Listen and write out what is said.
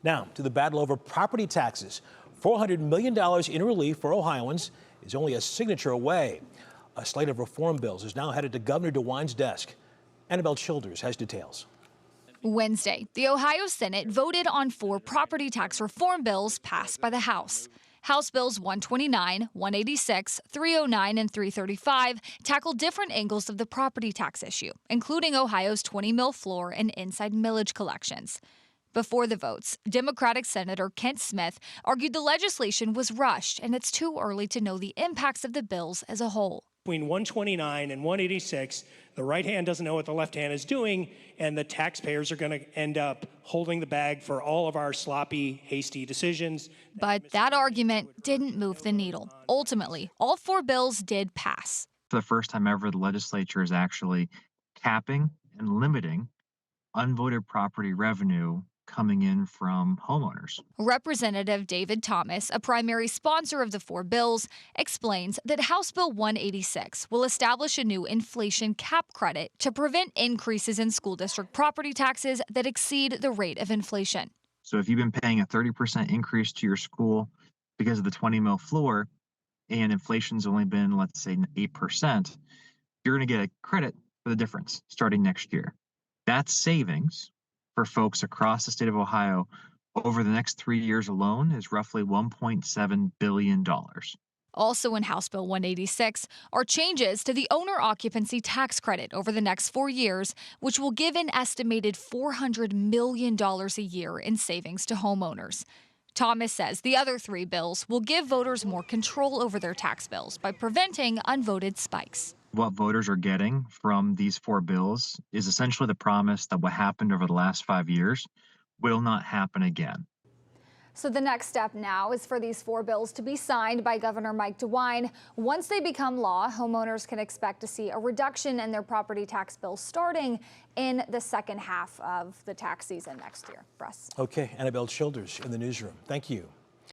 Now to the battle over property taxes. $400 million in relief for Ohioans is only a signature away. A slate of reform bills is now headed to Governor DeWine's desk. Annabelle Childers has details. Wednesday, the Ohio Senate voted on 4 property tax reform bills passed by the House. House Bills 129, 186, 309, and 335 tackle different angles of the property tax issue, including Ohio's 20 mil floor and inside millage collections. Before the votes, Democratic Senator Kent Smith argued the legislation was rushed and it's too early to know the impacts of the bills as a whole. Between 129 and 186, the right hand doesn't know what the left hand is doing, and the taxpayers are going to end up holding the bag for all of our sloppy, hasty decisions. But that argument didn't move the needle. Ultimately, all 4 bills did pass. For the first time ever, the legislature is actually capping and limiting unvoted property revenue coming in from homeowners. Representative David Thomas, a primary sponsor of the 4 bills, explains that House Bill 186 will establish a new inflation cap credit to prevent increases in school district property taxes that exceed the rate of inflation. So if you've been paying a 30% increase to your school because of the 20 mil floor and inflation's only been, let's say, 8%, you're going to get a credit for the difference starting next year. That's savings for folks across the state of Ohio over the next 3 years alone is roughly $1.7 billion. Also in House Bill 186 are changes to the owner occupancy tax credit over the next 4 years, which will give an estimated $400 million a year in savings to homeowners. Thomas says the other 3 bills will give voters more control over their tax bills by preventing unvoted spikes. What voters are getting from these 4 bills is essentially the promise that what happened over the last 5 years will not happen again. So the next step now is for these 4 bills to be signed by Governor Mike DeWine. Once they become law, homeowners can expect to see a reduction in their property tax bills starting in the second half of the tax season next year. Russ. Okay, Annabelle Childers in the newsroom. Thank you.